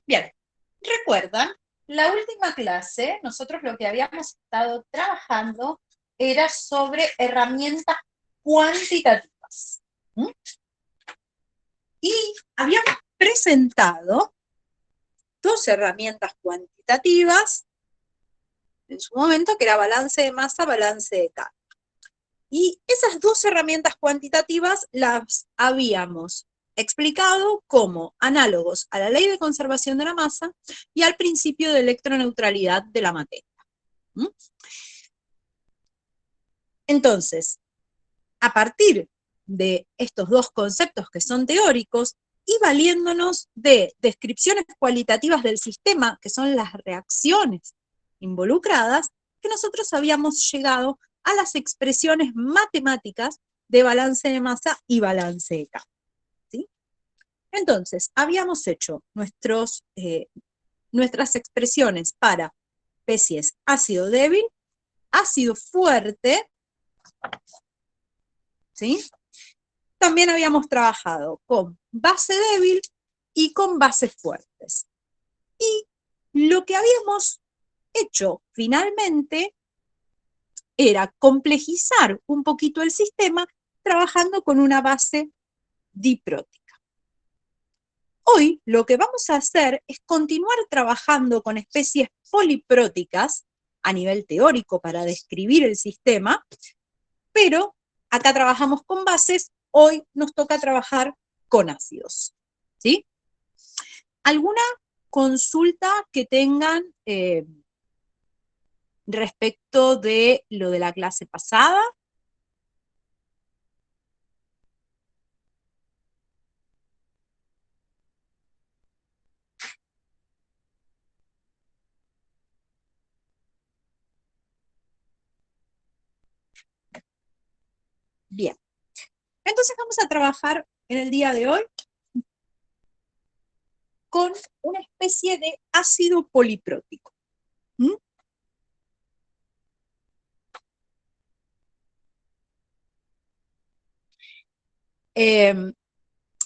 Bien, ¿recuerdan? La última clase, nosotros lo que habíamos estado trabajando era sobre herramientas cuantitativas. ¿Mm? Y habíamos presentado dos herramientas cuantitativas en su momento, que era balance de masa, balance de carga. Y esas dos herramientas cuantitativas las habíamos explicado como análogos a la ley de conservación de la masa y al principio de electroneutralidad de la materia. ¿Mm? Entonces, a partir de estos dos conceptos que son teóricos y valiéndonos de descripciones cualitativas del sistema, que son las reacciones involucradas, que nosotros habíamos llegado a las expresiones matemáticas de balance de masa y balance de carga. ¿Sí? Entonces, habíamos hecho nuestras expresiones para especies ácido débil, ácido fuerte, ¿sí? También habíamos trabajado con base débil y con bases fuertes. Y lo que habíamos hecho finalmente era complejizar un poquito el sistema trabajando con una base diprótica. Hoy lo que vamos a hacer es continuar trabajando con especies polipróticas a nivel teórico para describir el sistema, pero acá trabajamos con bases, hoy nos toca trabajar con ácidos. ¿Sí? ¿Alguna consulta que tengan respecto de lo de la clase pasada? Bien. Entonces vamos a trabajar en el día de hoy con una especie de ácido poliprótico. ¿Mm?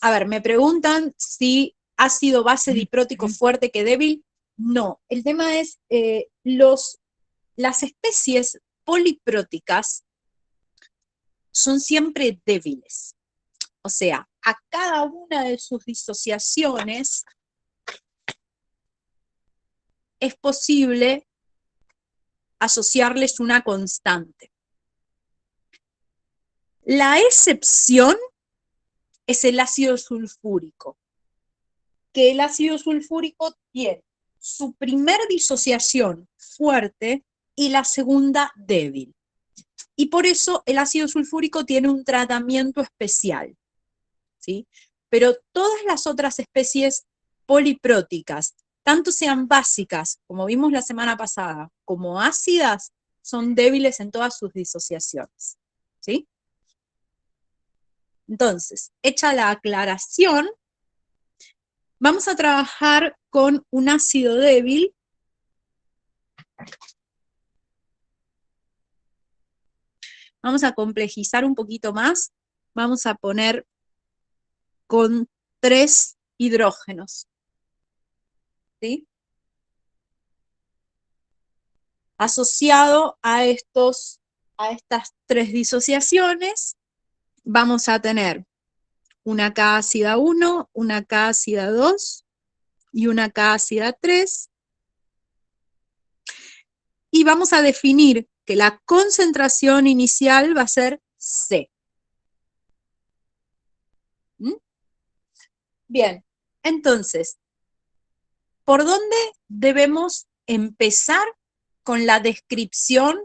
A ver, me preguntan si ácido base diprótico fuerte que débil. No, el tema es las especies polipróticas son siempre débiles. O sea, a cada una de sus disociaciones es posible asociarles una constante. La excepción es el ácido sulfúrico, que el ácido sulfúrico tiene su primer disociación fuerte y la segunda débil. Y por eso el ácido sulfúrico tiene un tratamiento especial, ¿sí? Pero todas las otras especies polipróticas, tanto sean básicas, como vimos la semana pasada, como ácidas, son débiles en todas sus disociaciones, ¿sí? Entonces, hecha la aclaración, vamos a trabajar con un ácido débil Vamos a complejizar un poquito más. Vamos a poner con 3 hidrógenos. ¿Sí? Asociado a estas 3 disociaciones, vamos a tener una K ácida 1, una K ácida 2 y una K ácida 3. Y vamos a definir que la concentración inicial va a ser C. ¿Mm? Bien, entonces, ¿por dónde debemos empezar con la descripción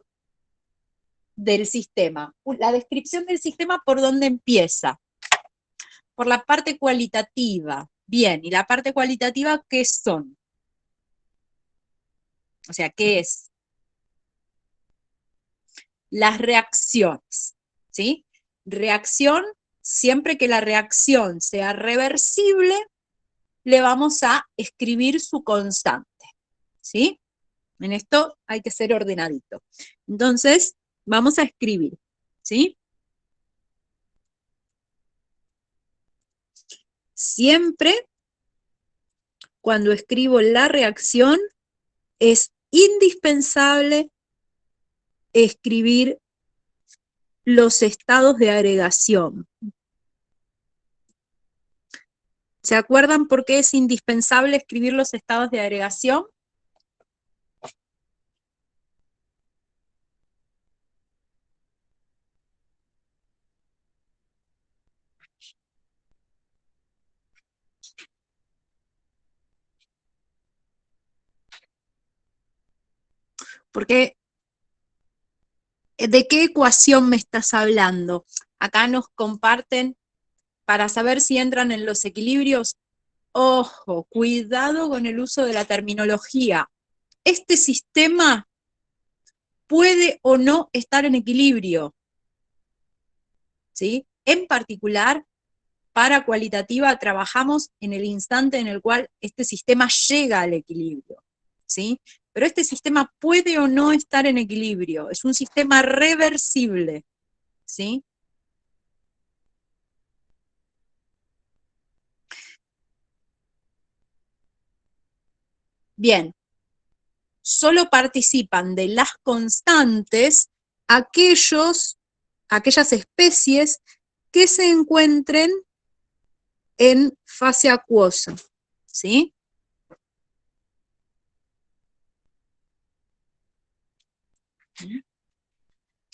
del sistema? La descripción del sistema, ¿por dónde empieza? Por la parte cualitativa. Bien, ¿y la parte cualitativa qué son? O sea, ¿qué es? Las reacciones, ¿sí? Reacción, siempre que la reacción sea reversible, le vamos a escribir su constante, ¿sí? En esto hay que ser ordenadito. Entonces, vamos a escribir, ¿sí? Siempre cuando escribo la reacción, es indispensable escribir los estados de agregación. ¿Se acuerdan por qué es indispensable escribir los estados de agregación? Porque, ¿de qué ecuación me estás hablando? Acá nos comparten, para saber si entran en los equilibrios, ojo, cuidado con el uso de la terminología. Este sistema puede o no estar en equilibrio, ¿sí? En particular, para cualitativa trabajamos en el instante en el cual este sistema llega al equilibrio, ¿sí? Pero este sistema puede o no estar en equilibrio, es un sistema reversible, ¿sí? Bien, solo participan de las constantes aquellas especies que se encuentren en fase acuosa, ¿sí?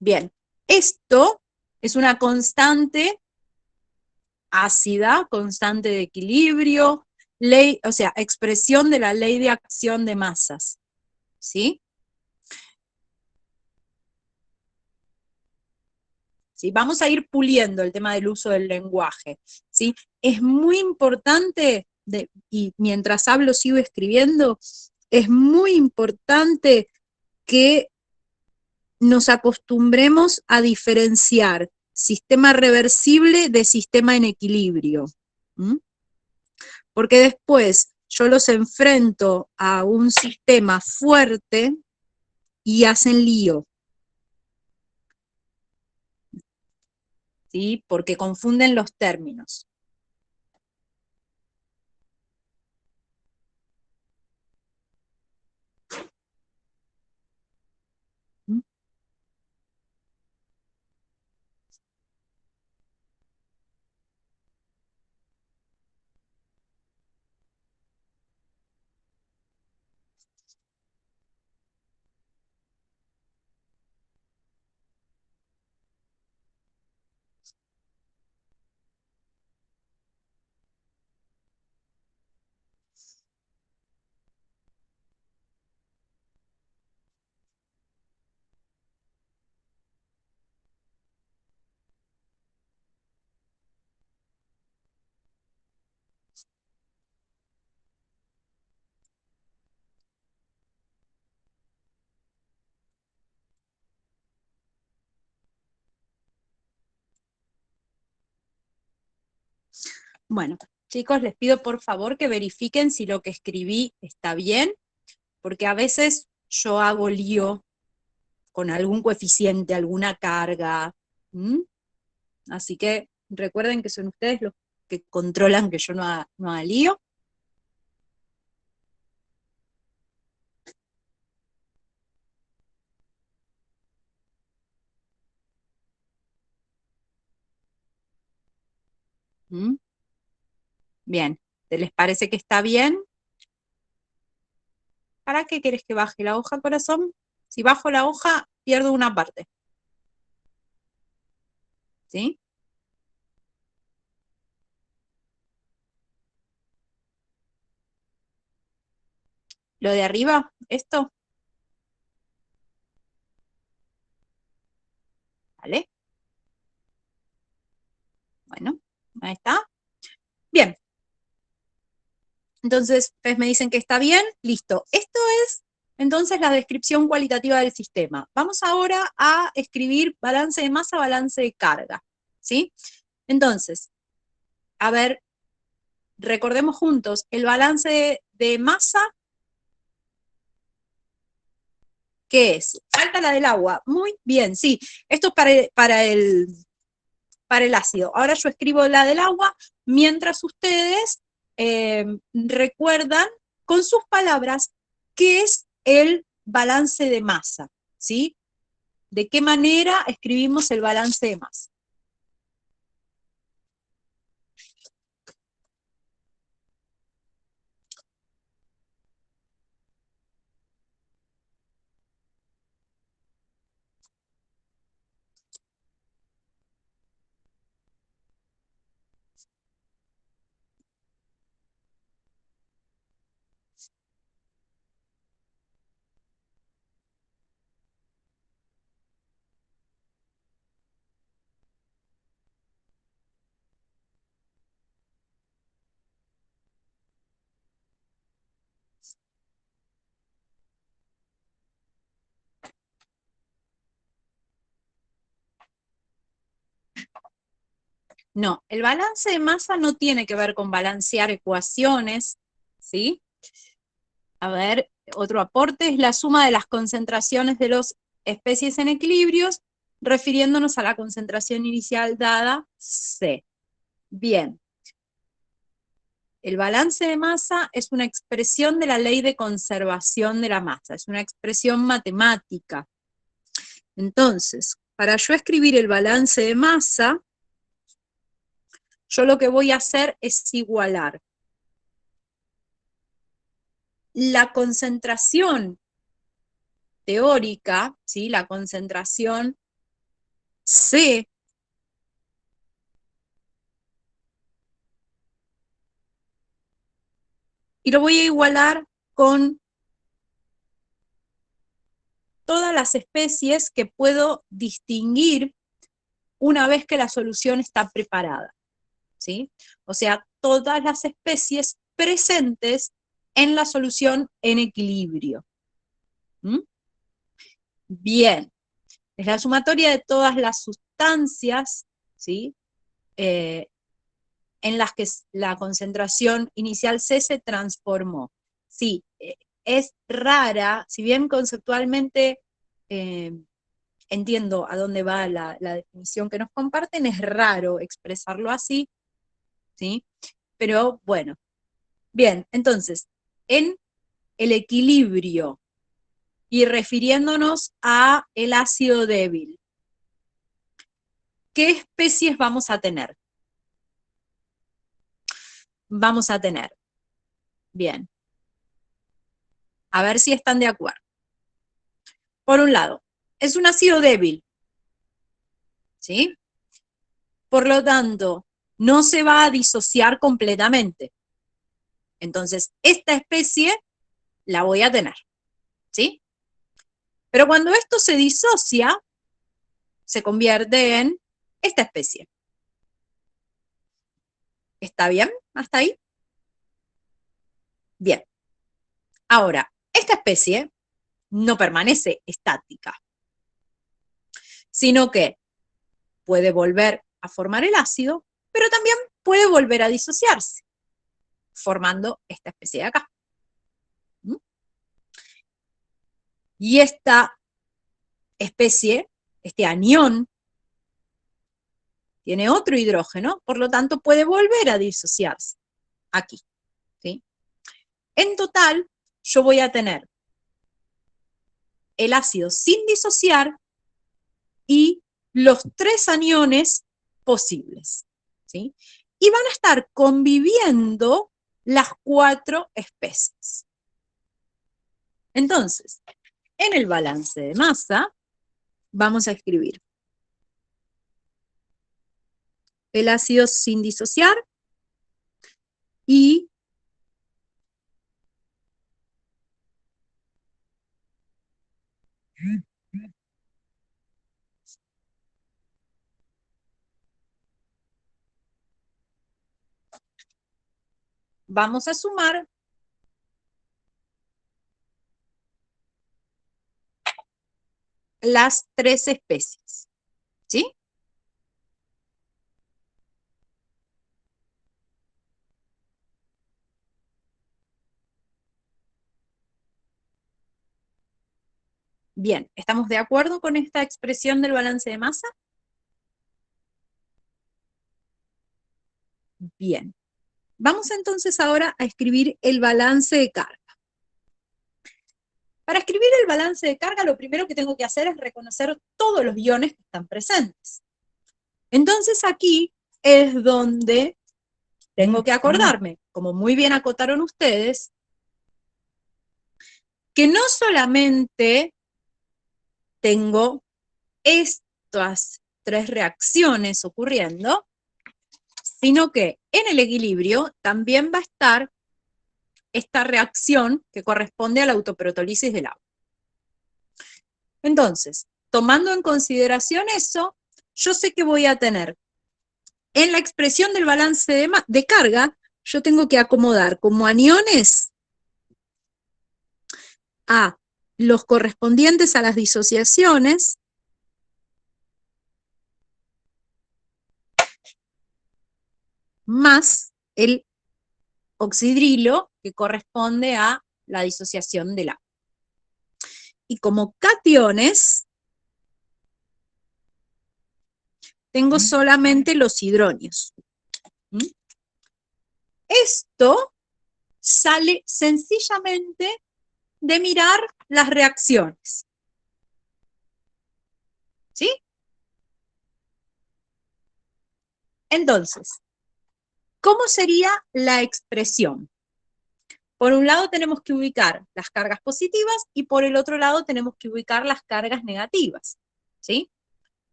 Bien, esto es una constante ácida, constante de equilibrio, ley, o sea, expresión de la ley de acción de masas, ¿sí? ¿Sí? Vamos a ir puliendo el tema del uso del lenguaje, ¿sí? Es muy importante, y mientras hablo sigo escribiendo, es muy importante que nos acostumbremos a diferenciar sistema reversible de sistema en equilibrio. ¿Mm? Porque después yo los enfrento a un sistema fuerte y hacen lío, ¿sí? Porque confunden los términos. ¿Mm? Bueno, chicos, les pido por favor que verifiquen si lo que escribí está bien, porque a veces yo hago lío con algún coeficiente, alguna carga. ¿Mm? Así que recuerden que son ustedes los que controlan que yo no haga lío. ¿Mm? Bien, ¿les parece que está bien? ¿Para qué querés que baje la hoja, corazón? Si bajo la hoja, pierdo una parte. ¿Sí? ¿Lo de arriba? ¿Esto? ¿Vale? Bueno, ahí está. Bien. Entonces, ustedes me dicen que está bien. Listo. Esto es, entonces, la descripción cualitativa del sistema. Vamos ahora a escribir balance de masa, balance de carga. ¿Sí? Entonces, a ver, recordemos juntos, el balance de masa, ¿qué es? Falta la del agua. Muy bien, sí. Esto es para el ácido. Ahora yo escribo la del agua, mientras ustedes recuerdan con sus palabras qué es el balance de masa, ¿sí? ¿De qué manera escribimos el balance de masa? No, el balance de masa no tiene que ver con balancear ecuaciones, ¿sí? A ver, otro aporte es la suma de las concentraciones de las especies en equilibrios, refiriéndonos a la concentración inicial dada C. Bien, el balance de masa es una expresión de la ley de conservación de la masa, es una expresión matemática. Entonces, para yo escribir el balance de masa, yo lo que voy a hacer es igualar la concentración teórica, ¿sí? La concentración C, y lo voy a igualar con todas las especies que puedo distinguir una vez que la solución está preparada, ¿sí? O sea, todas las especies presentes en la solución en equilibrio. ¿Mm? Bien, es la sumatoria de todas las sustancias, ¿sí? En las que la concentración inicial C se transformó. Sí, es rara, si bien conceptualmente entiendo a dónde va la definición que nos comparten, es raro expresarlo así, ¿sí? Pero bueno, bien, entonces, en el equilibrio y refiriéndonos a el ácido débil, ¿qué especies vamos a tener? Vamos a tener, bien, a ver si están de acuerdo. Por un lado, es un ácido débil, ¿sí? Por lo tanto, no se va a disociar completamente. Entonces, esta especie la voy a tener, ¿sí? Pero cuando esto se disocia, se convierte en esta especie. ¿Está bien? ¿Hasta ahí? Bien. Ahora, esta especie no permanece estática, sino que puede volver a formar el ácido, pero también puede volver a disociarse, formando esta especie de acá. ¿Mm? Y esta especie, este anión, tiene otro hidrógeno, por lo tanto puede volver a disociarse aquí, ¿sí? En total, yo voy a tener el ácido sin disociar y los 3 aniones posibles, ¿sí? Y van a estar conviviendo las 4 especies. Entonces, en el balance de masa, vamos a escribir el ácido sin disociar y vamos a sumar las 3 especies, ¿sí? Bien, ¿estamos de acuerdo con esta expresión del balance de masa? Bien. Vamos entonces ahora a escribir el balance de carga. Para escribir el balance de carga, lo primero que tengo que hacer es reconocer todos los iones que están presentes. Entonces aquí es donde tengo que acordarme, como muy bien acotaron ustedes, que no solamente tengo estas tres reacciones ocurriendo, sino que en el equilibrio también va a estar esta reacción que corresponde a la autoprotólisis del agua. Entonces, tomando en consideración eso, yo sé que voy a tener en la expresión del balance de carga, yo tengo que acomodar como aniones a los correspondientes a las disociaciones más el oxidrilo que corresponde a la disociación del agua. Y como cationes, tengo solamente los hidronios. Esto sale sencillamente de mirar las reacciones. ¿Sí? Entonces, ¿cómo sería la expresión? Por un lado tenemos que ubicar las cargas positivas y por el otro lado tenemos que ubicar las cargas negativas. ¿Sí?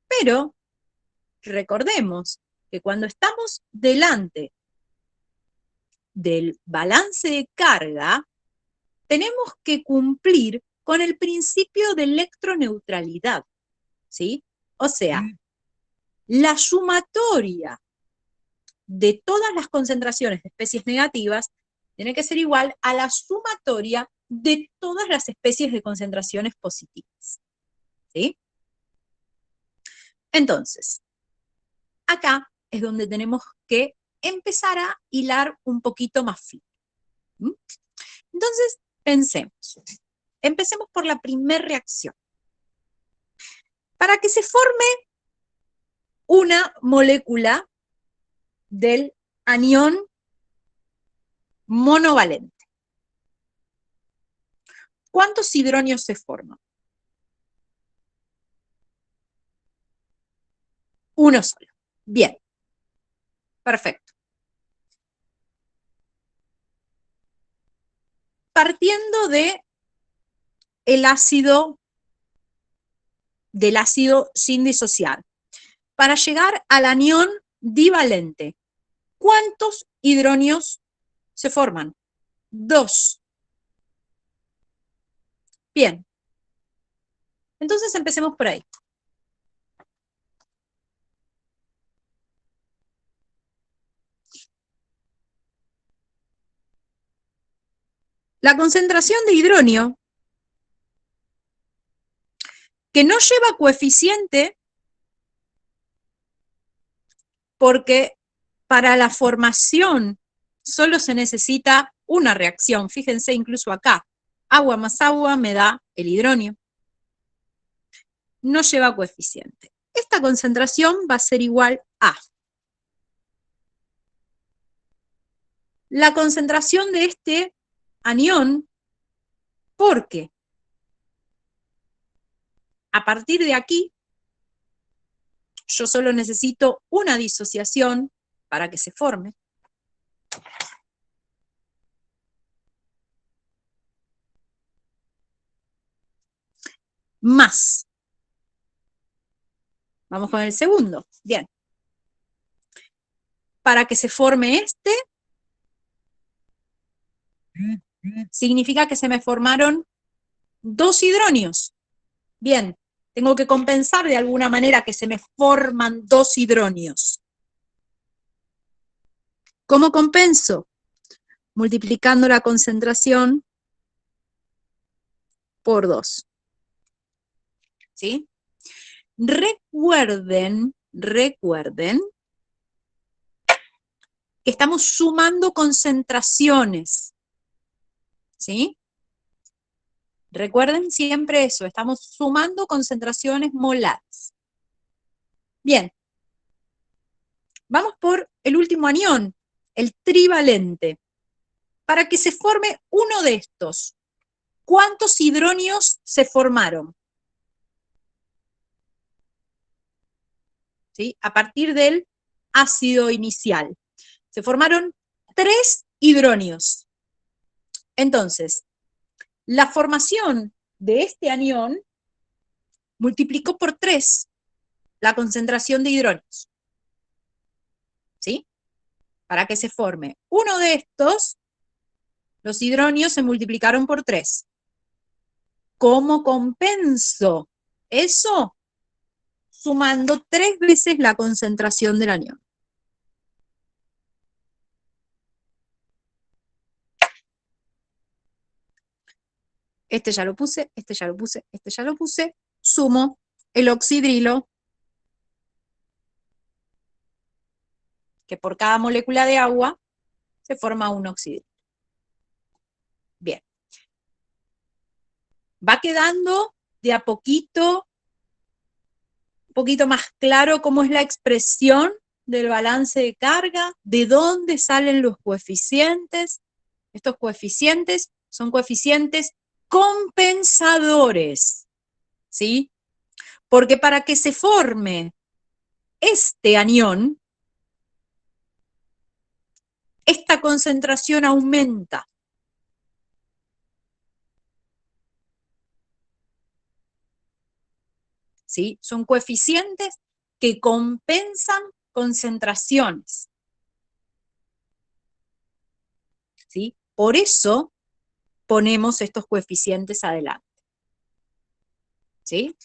Pero recordemos que cuando estamos delante del balance de carga, tenemos que cumplir con el principio de electroneutralidad, ¿sí? O sea, la sumatoria de todas las concentraciones de especies negativas tiene que ser igual a la sumatoria de todas las especies de concentraciones positivas, ¿sí? Entonces, acá es donde tenemos que empezar a hilar un poquito más fino. Entonces, pensemos. Empecemos por la primera reacción. Para que se forme una molécula del anión monovalente, ¿cuántos hidronios se forman? Uno solo. Bien. Perfecto. Partiendo del ácido sin disociar, para llegar al anión divalente, ¿cuántos hidronios se forman? 2. Bien. Entonces empecemos por ahí. La concentración de hidronio, que no lleva coeficiente, porque para la formación solo se necesita una reacción. Fíjense incluso acá, agua más agua me da el hidronio. No lleva coeficiente. Esta concentración va a ser igual a la concentración de este anión, porque a partir de aquí yo solo necesito una disociación para que se forme. Más. Vamos con el segundo. Bien. Para que se forme este, significa que se me formaron 2 hidronios. Bien, tengo que compensar de alguna manera que se me forman 2 hidronios. ¿Cómo compenso? Multiplicando la concentración por 2. ¿Sí? Recuerden que estamos sumando concentraciones. ¿Sí? Recuerden siempre eso, estamos sumando concentraciones molares. Bien. Vamos por el último anión, el trivalente. Para que se forme uno de estos, ¿cuántos hidronios se formaron? ¿Sí? A partir del ácido inicial. Se formaron 3 hidronios. Entonces, la formación de este anión multiplicó por 3 la concentración de hidronios. ¿Sí? Para que se forme uno de estos, los hidronios se multiplicaron por 3. ¿Cómo compenso eso? Sumando 3 veces la concentración del anión. Este ya lo puse, este ya lo puse, este ya lo puse. Sumo el oxidrilo, que por cada molécula de agua se forma un oxidrilo. Bien. Va quedando de a poquito, un poquito más claro cómo es la expresión del balance de carga, de dónde salen los coeficientes. Estos coeficientes son coeficientes compensadores, ¿sí? Porque para que se forme este anión, esta concentración aumenta. ¿Sí? Son coeficientes que compensan concentraciones. ¿Sí? Por eso ponemos estos coeficientes adelante. ¿Sí?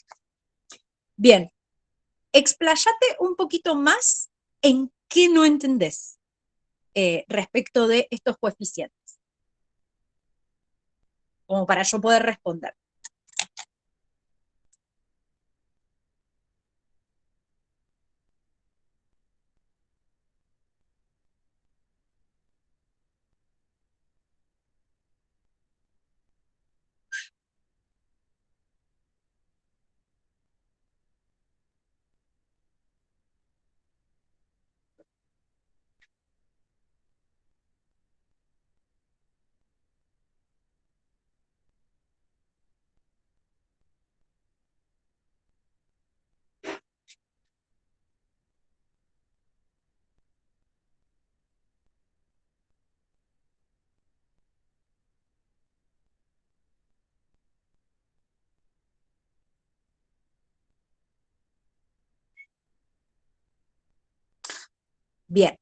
Bien, expláyate un poquito más en qué no entendés respecto de estos coeficientes, como para yo poder responder. Bien.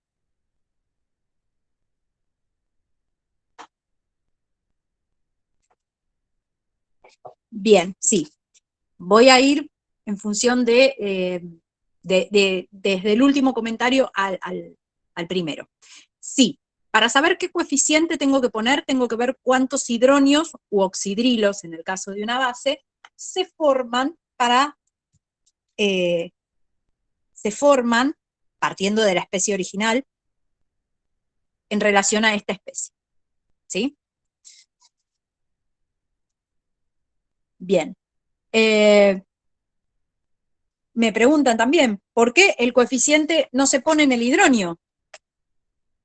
Bien, sí. Voy a ir en función desde el último comentario al primero. Sí, para saber qué coeficiente tengo que poner, tengo que ver cuántos hidronios u oxidrilos, en el caso de una base, se forman partiendo de la especie original, en relación a esta especie. ¿Sí? Bien. Me preguntan también, ¿por qué el coeficiente no se pone en el hidronio?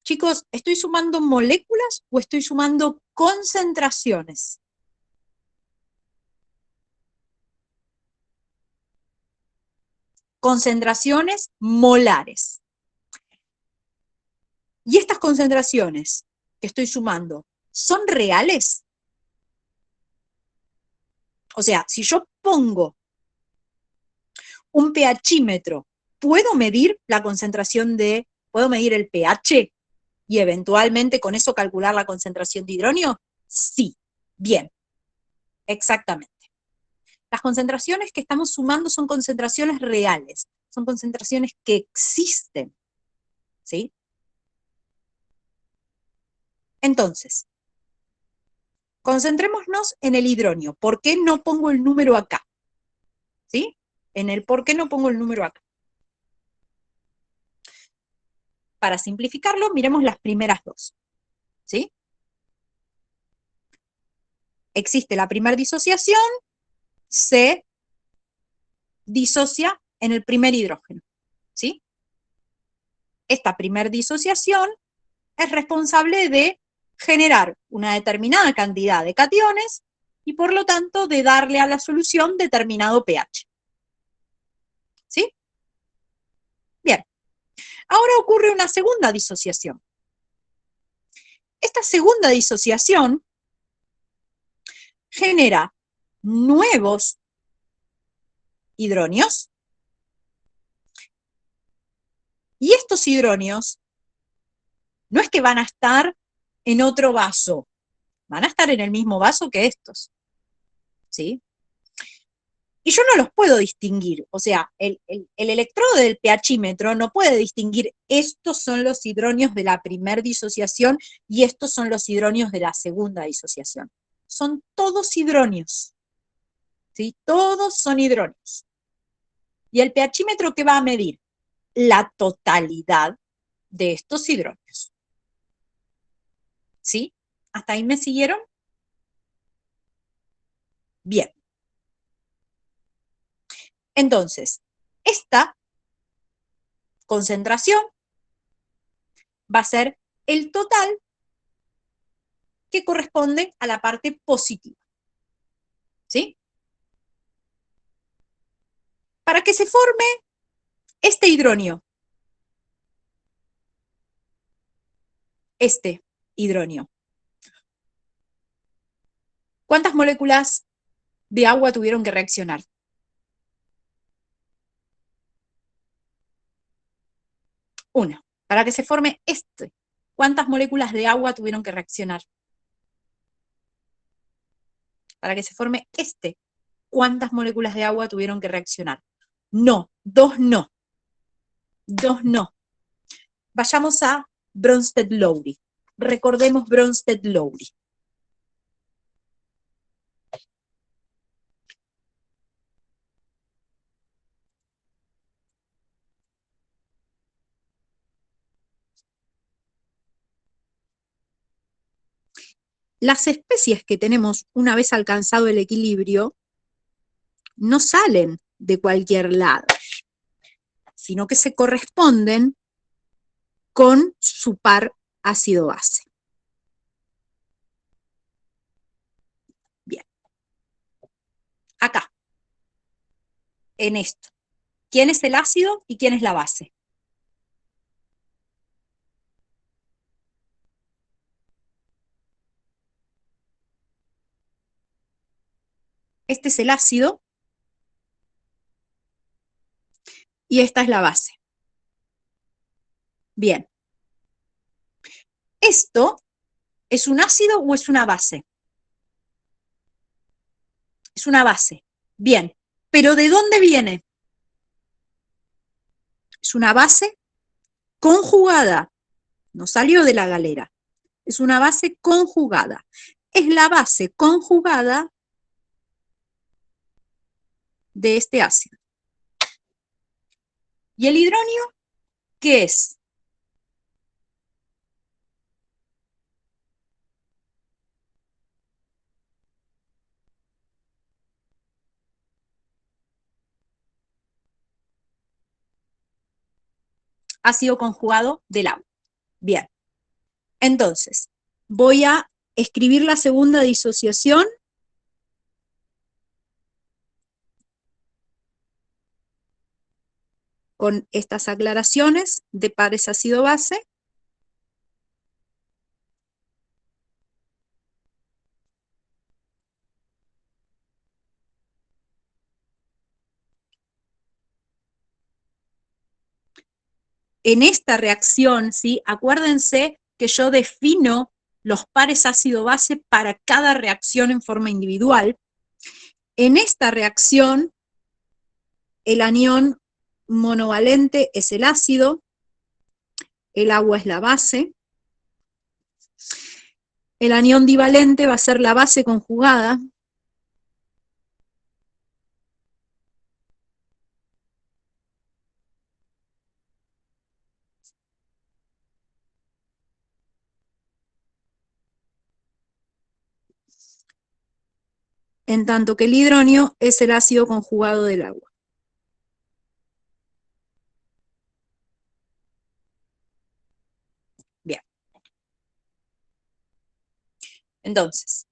Chicos, ¿estoy sumando moléculas o estoy sumando concentraciones? Concentraciones molares. ¿Y estas concentraciones que estoy sumando son reales? O sea, si yo pongo un pHímetro, ¿puedo medir la concentración puedo medir el pH y eventualmente con eso calcular la concentración de hidronio? Sí, bien, exactamente. Las concentraciones que estamos sumando son concentraciones reales, son concentraciones que existen, ¿sí? Entonces, concentrémonos en el hidronio. ¿Por qué no pongo el número acá? ¿Sí? En el por qué no pongo el número acá. Para simplificarlo, miremos las primeras dos, ¿sí? Existe la primera disociación, se disocia en el primer hidrógeno, ¿sí? Esta primer disociación es responsable de generar una determinada cantidad de cationes y por lo tanto de darle a la solución determinado pH. ¿Sí? Bien. Ahora ocurre una segunda disociación. Esta segunda disociación genera nuevos hidronios y estos hidronios no es que van a estar en otro vaso, van a estar en el mismo vaso que estos, ¿sí? Y yo no los puedo distinguir, o sea, el electrodo del pHímetro no puede distinguir estos son los hidronios de la primera disociación y estos son los hidronios de la segunda disociación. Son todos hidronios, ¿sí? Todos son hidronios. ¿Y el pHímetro qué va a medir? La totalidad de estos hidronios. ¿Sí? ¿Hasta ahí me siguieron? Bien. Entonces, esta concentración va a ser el total que corresponde a la parte positiva. ¿Sí? Para que se forme este hidronio, ¿cuántas moléculas de agua tuvieron que reaccionar? Una. Para que se forme ¿cuántas moléculas de agua tuvieron que reaccionar? Para que se forme ¿cuántas moléculas de agua tuvieron que reaccionar? No, dos no. Dos no. Vayamos a Bronsted-Lowry. Recordemos Bronsted-Lowry. Las especies que tenemos una vez alcanzado el equilibrio no salen de cualquier lado, sino que se corresponden con su par ácido-base. Bien. Acá, en esto. ¿Quién es el ácido y quién es la base? Este es el ácido y esta es la base. Bien. ¿Esto es un ácido o es una base? Es una base. Bien. ¿Pero de dónde viene? Es una base conjugada. No salió de la galera. Es una base conjugada. Es la base conjugada de este ácido. ¿Y el hidronio qué es? Ácido conjugado del agua. Bien. Entonces, voy a escribir la segunda disociación. Con estas aclaraciones de pares ácido-base. En esta reacción, ¿sí? Acuérdense que yo defino los pares ácido-base para cada reacción en forma individual. En esta reacción, el anión monovalente es el ácido, el agua es la base, el anión divalente va a ser la base conjugada, en tanto que el hidronio es el ácido conjugado del agua. Bien. Entonces,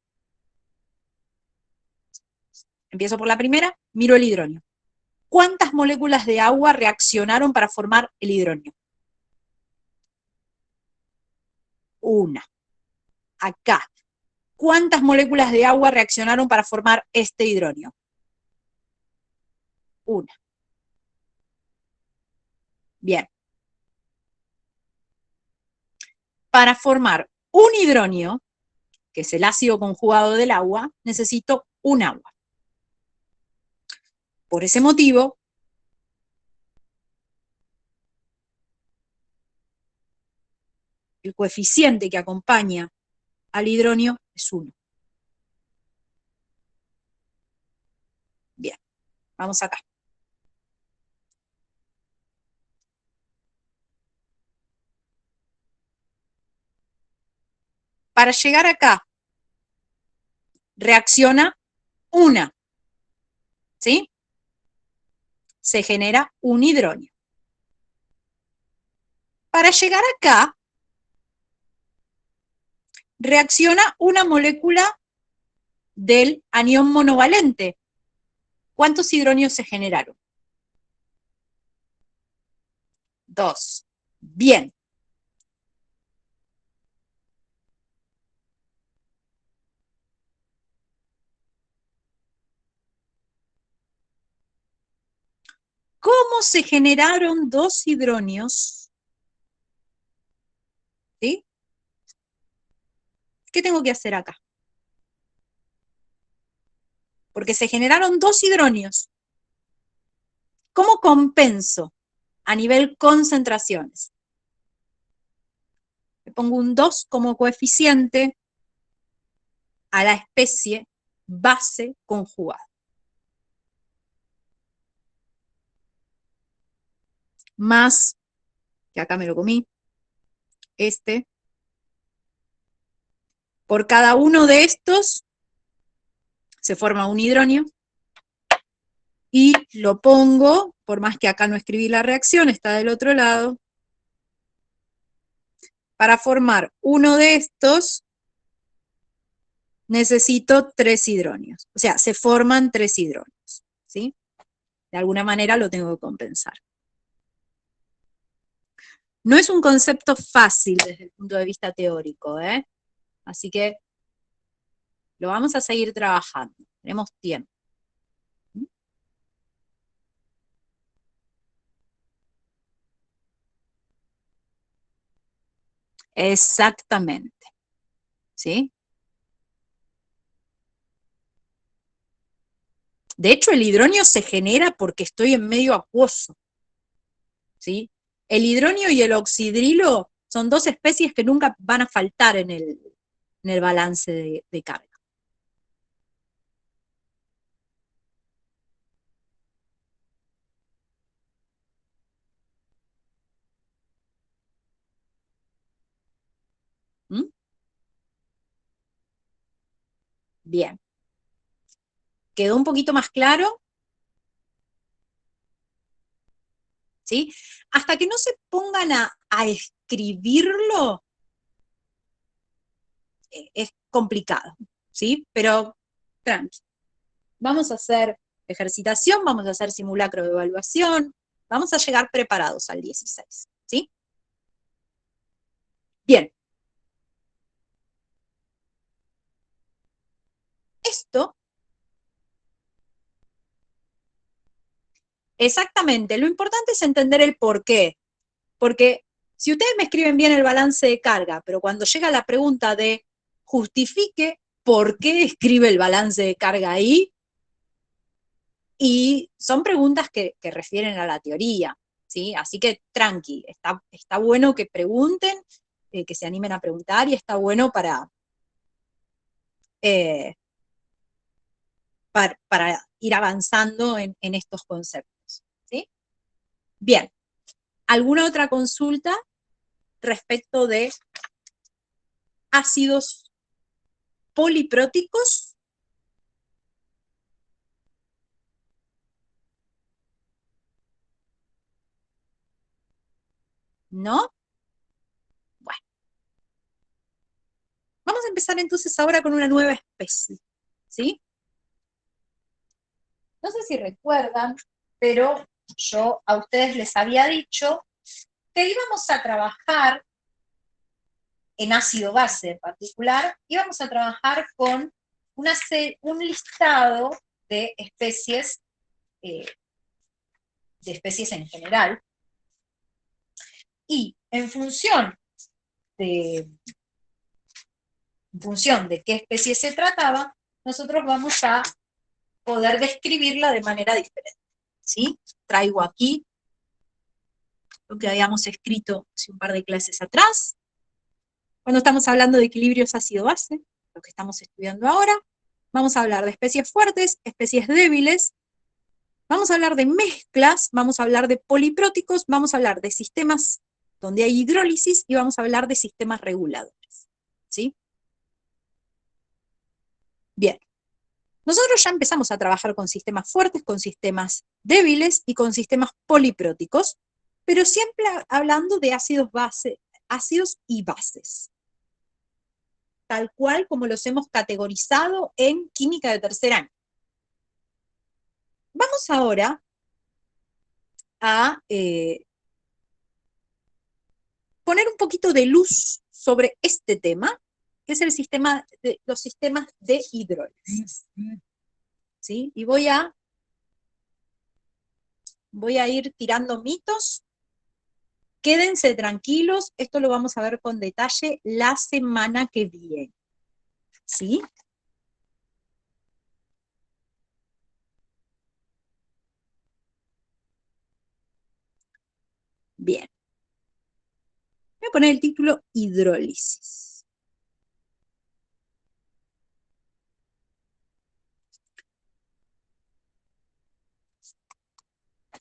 Empiezo por la primera, miro el hidronio. ¿Cuántas moléculas de agua reaccionaron para formar el hidronio? Una. Acá. ¿Cuántas moléculas de agua reaccionaron para formar este hidronio? Una. Bien. Para formar un hidronio, que es el ácido conjugado del agua, necesito un agua. Por ese motivo, el coeficiente que acompaña al hidronio es 1. Bien, vamos acá. Para llegar acá, reacciona una, ¿sí? Se genera un hidronio. Para llegar acá, reacciona una molécula del anión monovalente. ¿Cuántos hidronios se generaron? 2. Bien. ¿Cómo se generaron 2 hidronios? ¿Sí? ¿Qué tengo que hacer acá? Porque se generaron 2 hidronios. ¿Cómo compenso a nivel concentraciones? Le pongo un 2 como coeficiente a la especie base conjugada. Más, que acá me lo comí, por cada uno de estos se forma un hidronio y lo pongo, por más que acá no escribí la reacción, está del otro lado, para formar uno de estos necesito 3 hidronios. O sea, se forman 3 hidronios, ¿sí? De alguna manera lo tengo que compensar. No es un concepto fácil desde el punto de vista teórico, ¿eh? Así que lo vamos a seguir trabajando. Tenemos tiempo. Exactamente. ¿Sí? De hecho, el hidronio se genera porque estoy en medio acuoso. ¿Sí? El hidronio y el oxidrilo son 2 especies que nunca van a faltar en el balance de carga. ¿Mm? Bien. ¿Quedó un poquito más claro? ¿Sí? Hasta que no se pongan a escribirlo, es complicado, ¿sí? Pero tranqui. Vamos a hacer ejercitación, vamos a hacer simulacro de evaluación, vamos a llegar preparados al 16, ¿sí? Bien. Esto, exactamente, lo importante es entender el por qué. Porque si ustedes me escriben bien el balance de carga, pero cuando llega la pregunta de justifique por qué escribe el balance de carga ahí, y son preguntas que refieren a la teoría, ¿sí? Así que tranqui, está bueno que pregunten, que se animen a preguntar, y está bueno eh, para ir avanzando en estos conceptos, ¿sí? Bien, ¿alguna otra consulta respecto de ácidos polipróticos? ¿No? Bueno, vamos a empezar entonces ahora con una nueva especie, ¿sí? No sé si recuerdan, pero yo a ustedes les había dicho que íbamos a trabajar en ácido base en particular, íbamos a trabajar con un listado de eh, especies en general, y en función de qué especie se trataba, nosotros vamos a poder describirla de manera diferente. ¿Sí? Traigo aquí lo que habíamos escrito hace un par de clases atrás, cuando estamos hablando de equilibrios ácido-base, lo que estamos estudiando ahora. Vamos a hablar de especies fuertes, especies débiles, vamos a hablar de mezclas, vamos a hablar de polipróticos, vamos a hablar de sistemas donde hay hidrólisis y vamos a hablar de sistemas reguladores. ¿Sí? Bien. Nosotros ya empezamos a trabajar con sistemas fuertes, con sistemas débiles y con sistemas polipróticos, pero siempre hablando de ácidos y bases, tal cual como los hemos categorizado en química de tercer año. Vamos ahora a poner un poquito de luz sobre este tema, que es los sistemas de hidrólisis. ¿Sí? Y voy a ir tirando mitos. Quédense tranquilos, esto lo vamos a ver con detalle la semana que viene. ¿Sí? Bien. Voy a poner el título hidrólisis.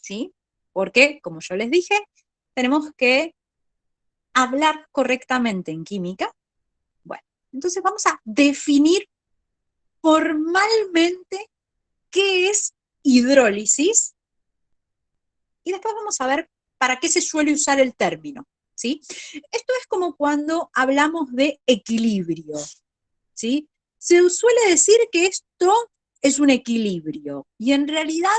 ¿Sí? Porque, como yo les dije, tenemos que hablar correctamente en química. Bueno, entonces vamos a definir formalmente qué es hidrólisis y después vamos a ver para qué se suele usar el término. ¿Sí? Esto es como cuando hablamos de equilibrio. ¿Sí? Se suele decir que esto es un equilibrio y en realidad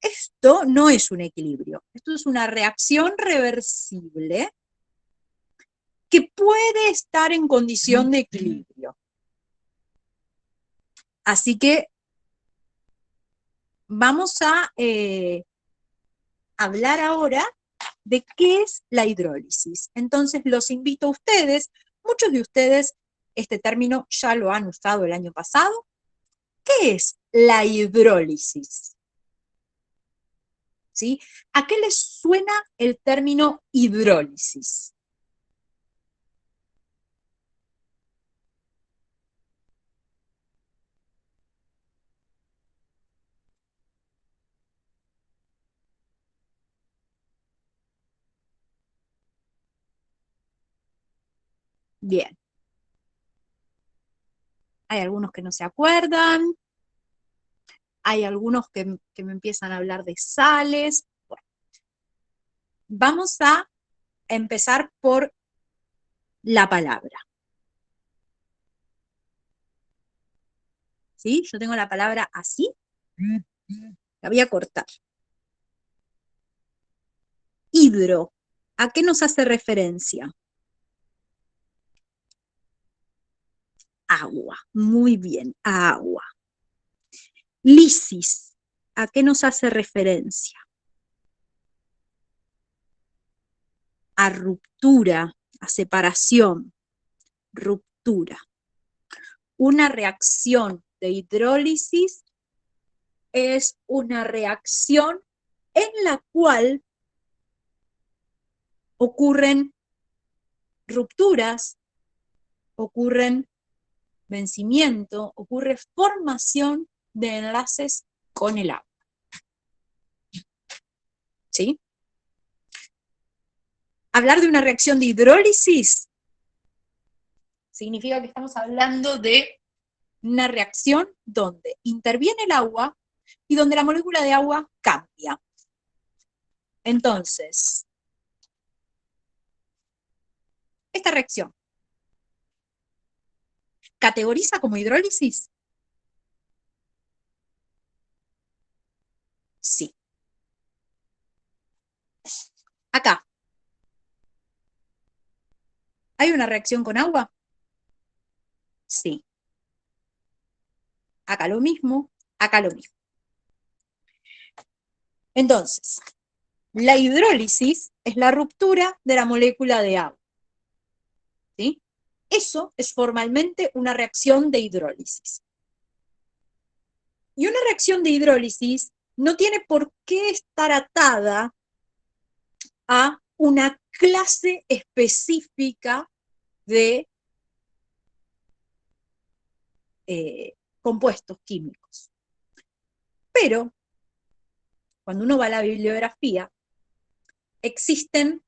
esto no es un equilibrio. Esto es una reacción reversible que puede estar en condición de equilibrio. Así que vamos a hablar ahora de qué es la hidrólisis. Entonces los invito a ustedes, muchos de ustedes este término ya lo han usado el año pasado. ¿Qué es la hidrólisis? ¿Sí? ¿A qué les suena el término hidrólisis? Bien. Hay algunos que no se acuerdan, hay algunos que me empiezan a hablar de sales. Bueno, vamos a empezar por la palabra. ¿Sí? Yo tengo la palabra así, la voy a cortar. Hidro, ¿a qué nos hace referencia? Agua, muy bien, agua. Lisis, ¿a qué nos hace referencia? A ruptura, a separación, ruptura. Una reacción de hidrólisis es una reacción en la cual ocurren rupturas, ocurren vencimiento, ocurre formación de enlaces con el agua. ¿Sí? Hablar de una reacción de hidrólisis significa que estamos hablando de una reacción donde interviene el agua y donde la molécula de agua cambia. Entonces, esta reacción categoriza como hidrólisis. Acá. ¿Hay una reacción con agua? Sí. Acá lo mismo, acá lo mismo. Entonces, la hidrólisis es la ruptura de la molécula de agua. ¿Sí? Eso es formalmente una reacción de hidrólisis. Y una reacción de hidrólisis no tiene por qué estar atada a una clase específica de compuestos químicos. Pero, cuando uno va a la bibliografía, existen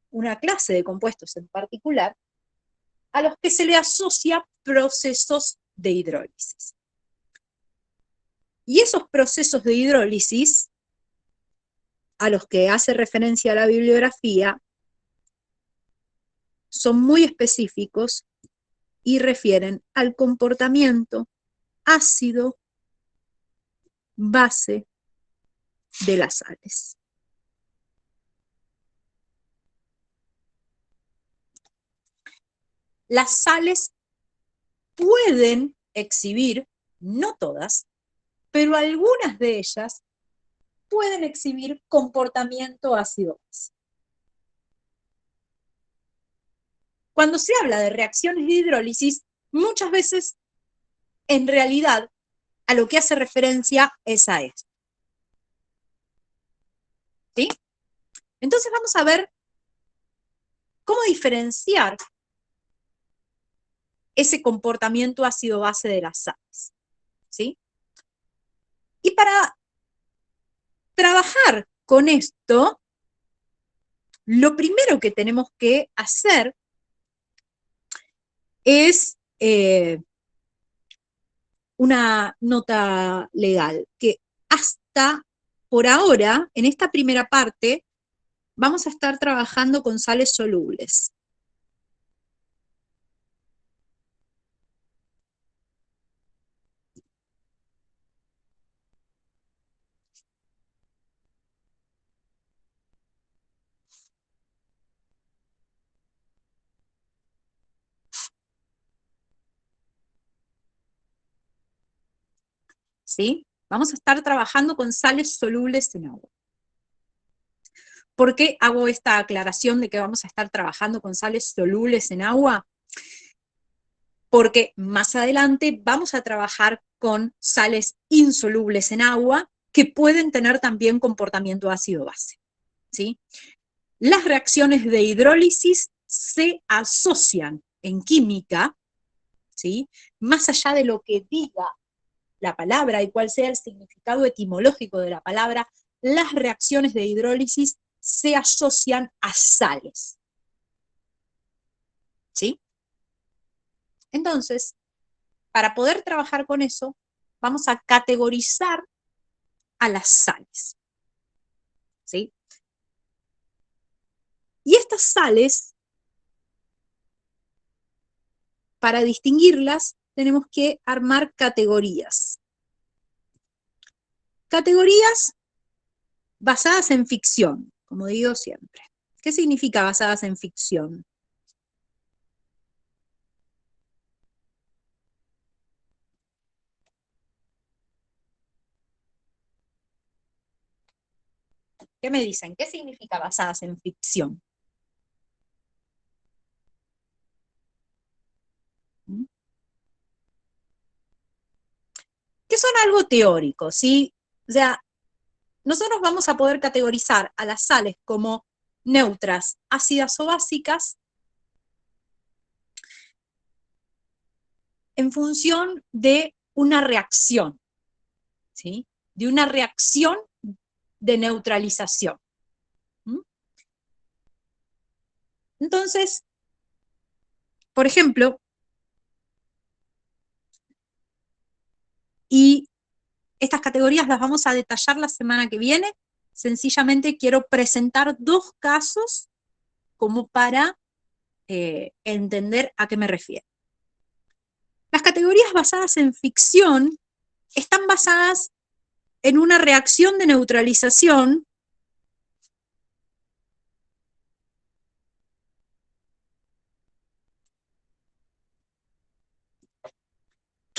una clase de compuestos en particular a los que se le asocia procesos de hidrólisis. Y esos procesos de hidrólisis a los que hace referencia la bibliografía son muy específicos y refieren al comportamiento ácido-base de las sales. Las sales pueden exhibir, no todas, pero algunas de ellas pueden exhibir comportamiento ácido-base. Cuando se habla de reacciones de hidrólisis, muchas veces, en realidad, a lo que hace referencia es a esto. ¿Sí? Entonces vamos a ver cómo diferenciar ese comportamiento ácido-base de las sales. ¿Sí? Y para trabajar con esto, lo primero que tenemos que hacer es una nota legal, que hasta por ahora, en esta primera parte, vamos a estar trabajando con sales solubles. ¿Sí? Vamos a estar trabajando con sales solubles en agua. ¿Por qué hago esta aclaración de que vamos a estar trabajando con sales solubles en agua? Porque más adelante vamos a trabajar con sales insolubles en agua que pueden tener también comportamiento ácido-base. ¿Sí? Las reacciones de hidrólisis se asocian en química, ¿sí? Más allá de lo que diga la palabra y cuál sea el significado etimológico de la palabra, las reacciones de hidrólisis se asocian a sales. ¿Sí? Entonces, para poder trabajar con eso, vamos a categorizar a las sales. ¿Sí? Y estas sales, para distinguirlas, tenemos que armar categorías. Categorías basadas en ficción, como digo siempre. ¿Qué significa basadas en ficción? ¿Qué me dicen? ¿Qué significa basadas en ficción? Que son algo teórico, ¿sí? O sea, nosotros vamos a poder categorizar a las sales como neutras, ácidas o básicas en función de una reacción, ¿sí? De una reacción de neutralización. ¿Mm? Entonces, por ejemplo, y estas categorías las vamos a detallar la semana que viene, sencillamente quiero presentar dos casos como para entender a qué me refiero. Las categorías basadas en ficción están basadas en una reacción de neutralización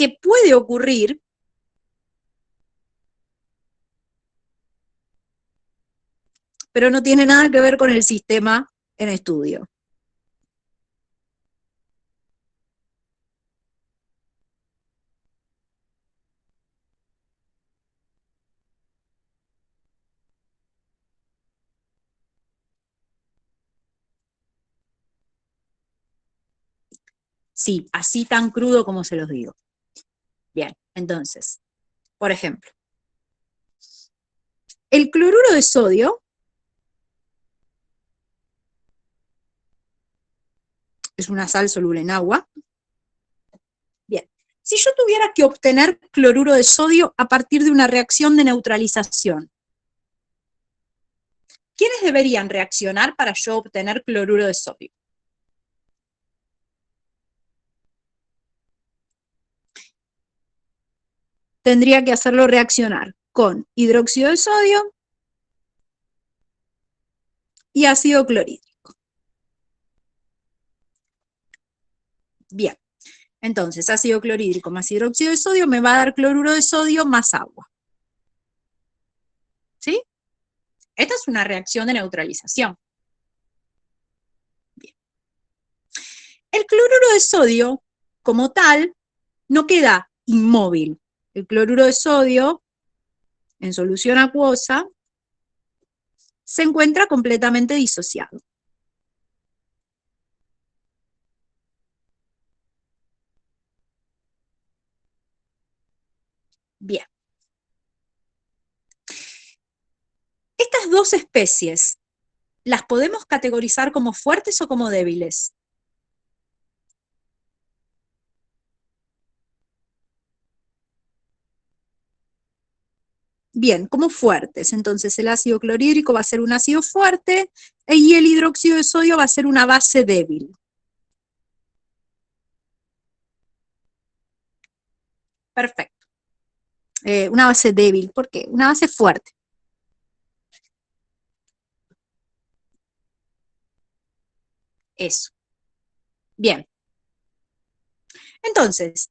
que puede ocurrir, pero no tiene nada que ver con el sistema en estudio. Sí, así tan crudo como se los digo. Bien, entonces, por ejemplo, el cloruro de sodio es una sal soluble en agua. Bien, si yo tuviera que obtener cloruro de sodio a partir de una reacción de neutralización, ¿quiénes deberían reaccionar para yo obtener cloruro de sodio? Tendría que hacerlo reaccionar con hidróxido de sodio y ácido clorhídrico. Bien, entonces ácido clorhídrico más hidróxido de sodio me va a dar cloruro de sodio más agua. ¿Sí? Esta es una reacción de neutralización. Bien. El cloruro de sodio, como tal, no queda inmóvil. El cloruro de sodio, en solución acuosa, se encuentra completamente disociado. Bien. Estas dos especies, ¿las podemos categorizar como fuertes o como débiles? Bien, como fuertes. Entonces el ácido clorhídrico va a ser un ácido fuerte y el hidróxido de sodio va a ser una base débil. Perfecto. Una base débil, ¿por qué? Una base fuerte. Eso. Bien. Entonces,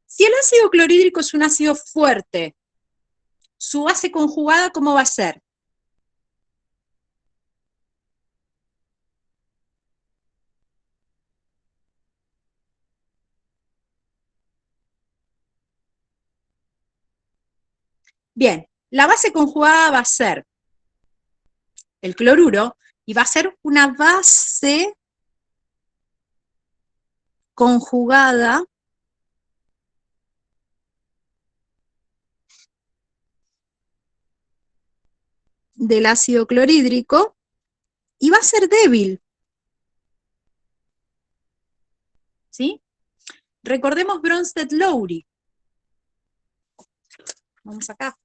si el ácido clorhídrico es un ácido fuerte, ¿su base conjugada cómo va a ser? Bien, la base conjugada va a ser el cloruro y va a ser una base conjugada del ácido clorhídrico y va a ser débil. ¿Sí? Recordemos Bronsted-Lowry. Vamos acá.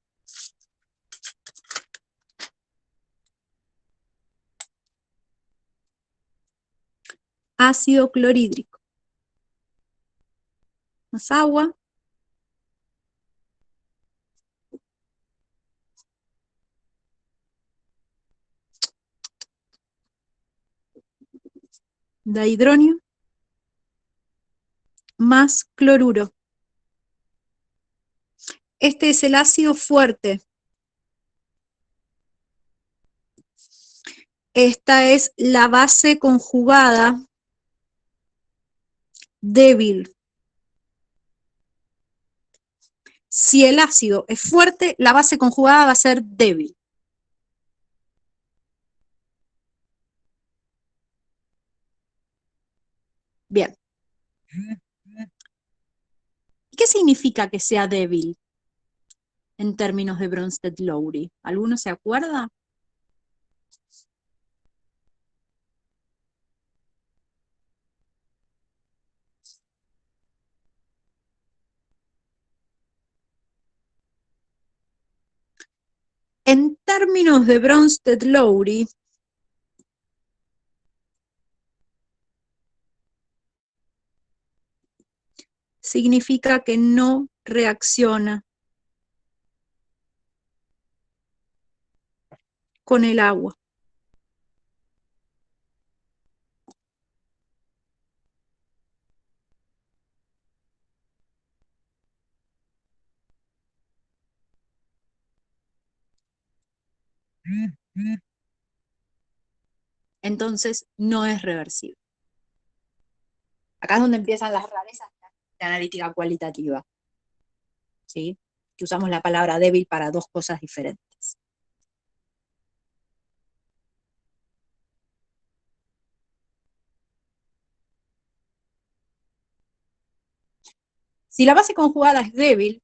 Ácido clorhídrico. Más agua. Dihidronio. Más cloruro. Este es el ácido fuerte. Esta es la base conjugada débil. Si el ácido es fuerte, la base conjugada va a ser débil. Bien. ¿Y qué significa que sea débil en términos de Bronsted-Lowry? ¿Alguno se acuerda? En términos de Bronsted-Lowry, significa que no reacciona con el agua. Entonces no es reversible. Acá es donde empiezan las rarezas de analítica cualitativa, ¿sí? Que usamos la palabra débil para dos cosas diferentes. Si la base conjugada es débil,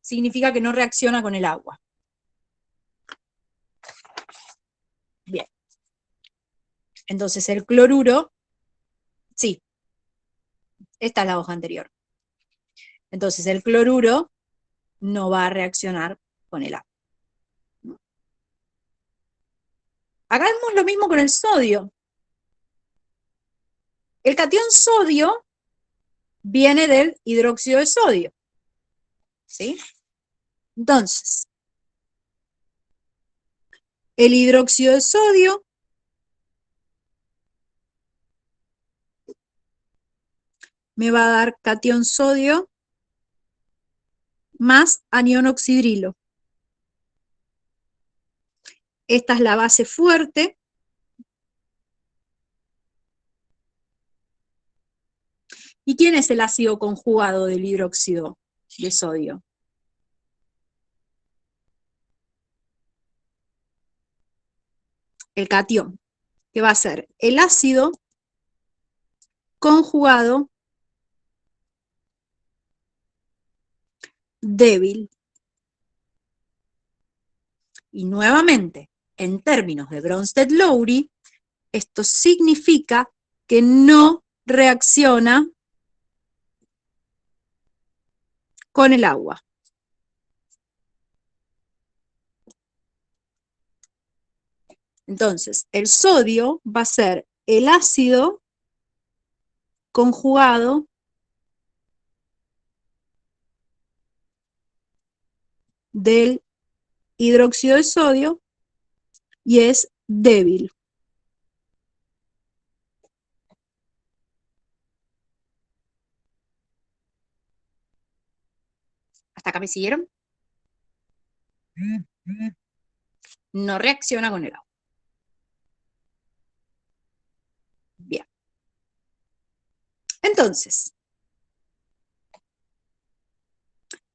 significa que no reacciona con el agua. Bien. Entonces el cloruro, sí, esta es la hoja anterior. Entonces el cloruro no va a reaccionar con el agua. Hagamos lo mismo con el sodio. El catión sodio viene del hidróxido de sodio, ¿sí? Entonces, el hidróxido de sodio me va a dar catión sodio más anión oxidrilo. Esta es la base fuerte. ¿Y quién es el ácido conjugado del hidróxido de sodio? El catión, que va a ser el ácido conjugado débil. Y nuevamente, en términos de Bronsted-Lowry, esto significa que no reacciona con el agua. Entonces, el sodio va a ser el ácido conjugado del hidróxido de sodio y es débil. ¿Hasta acá me siguieron? No reacciona con el agua. Bien. Entonces,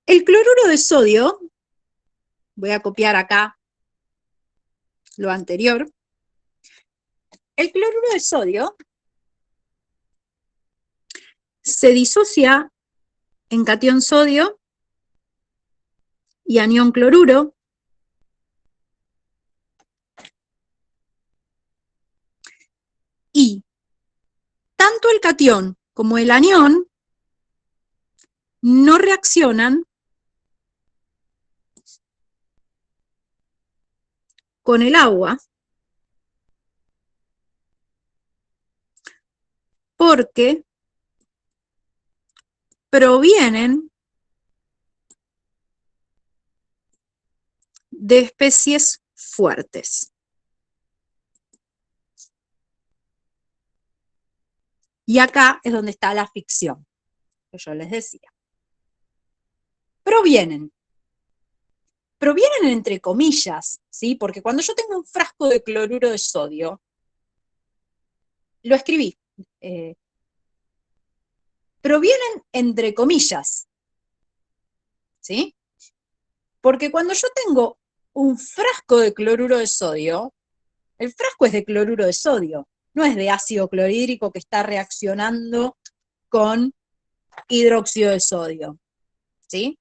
el cloruro de sodio, voy a copiar acá lo anterior, el cloruro de sodio se disocia en catión sodio y anión cloruro, y tanto el catión como el anión no reaccionan con el agua porque provienen de especies fuertes. Y acá es donde está la ficción, que yo les decía. Provienen entre comillas, ¿sí? Porque cuando yo tengo un frasco de cloruro de sodio, lo escribí, provienen entre comillas, ¿sí? Porque cuando yo tengo un frasco de cloruro de sodio, el frasco es de cloruro de sodio, no es de ácido clorhídrico que está reaccionando con hidróxido de sodio, ¿sí?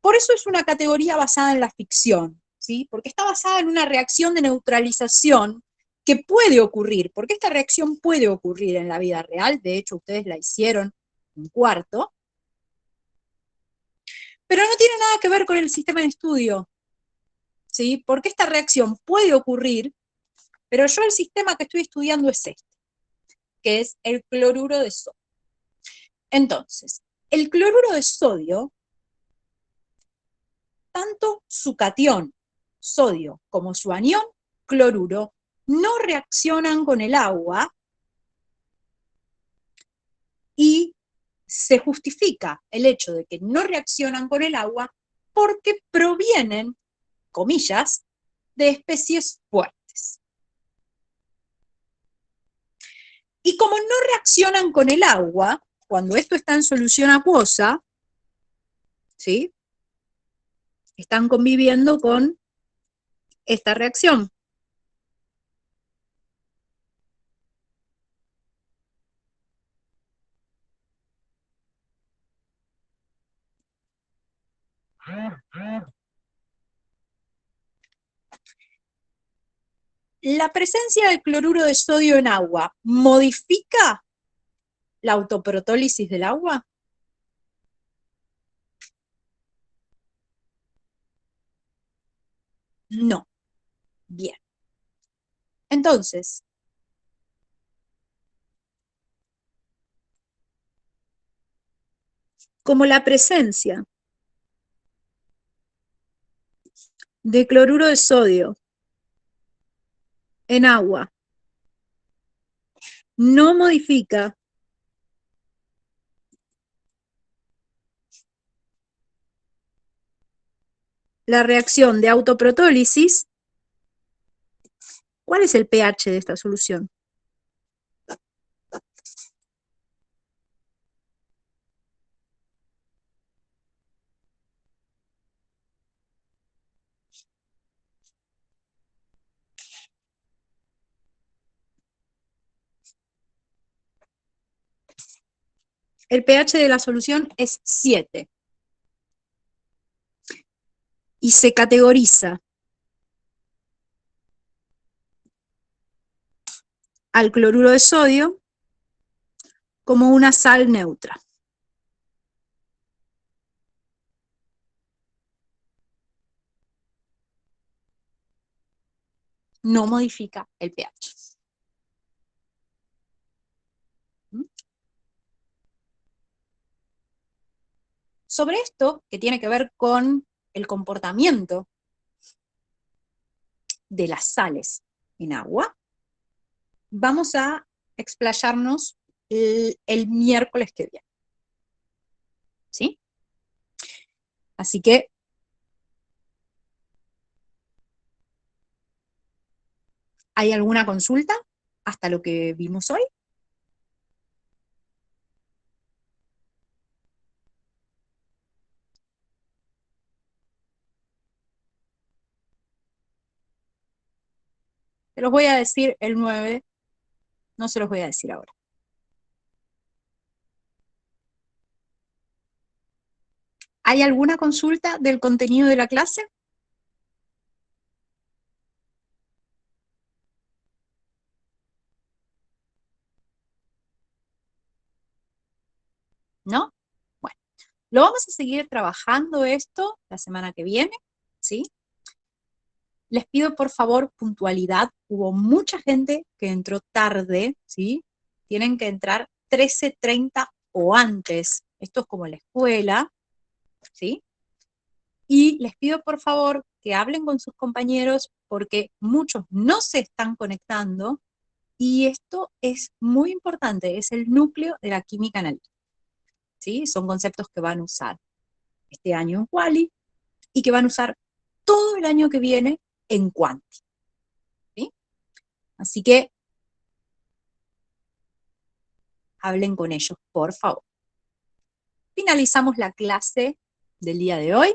Por eso es una categoría basada en la ficción, ¿sí? Porque está basada en una reacción de neutralización que puede ocurrir, porque esta reacción puede ocurrir en la vida real, de hecho ustedes la hicieron en cuarto, pero no tiene nada que ver con el sistema de estudio, ¿sí? Porque esta reacción puede ocurrir, pero yo el sistema que estoy estudiando es este, que es el cloruro de sodio. Entonces, el cloruro de sodio, tanto su catión, sodio, como su anión, cloruro, no reaccionan con el agua y se justifica el hecho de que no reaccionan con el agua porque provienen, comillas, de especies fuertes. Y como no reaccionan con el agua, cuando esto está en solución acuosa, ¿sí?, están conviviendo con esta reacción. ¿La presencia del cloruro de sodio en agua modifica la autoprotólisis del agua? No. Bien. Entonces, como la presencia de cloruro de sodio en agua no modifica la reacción de autoprotólisis, ¿cuál es el pH de esta solución? El pH de la solución es 7 y se categoriza al cloruro de sodio como una sal neutra. No modifica el pH. Sobre esto, que tiene que ver con el comportamiento de las sales en agua, vamos a explayarnos el miércoles que viene. ¿Sí? Así que ¿hay alguna consulta hasta lo que vimos hoy? Se los voy a decir el 9, no se los voy a decir ahora. ¿Hay alguna consulta del contenido de la clase? ¿No? Bueno, lo vamos a seguir trabajando esto la semana que viene, ¿sí? Les pido por favor puntualidad. Hubo mucha gente que entró tarde, ¿sí? Tienen que entrar 13:30 o antes. Esto es como la escuela, ¿sí? Y les pido por favor que hablen con sus compañeros porque muchos no se están conectando y esto es muy importante, es el núcleo de la química analítica, ¿sí? Son conceptos que van a usar este año en Quali y que van a usar todo el año que viene en Quanti, ¿sí? Así que hablen con ellos, por favor. Finalizamos la clase del día de hoy.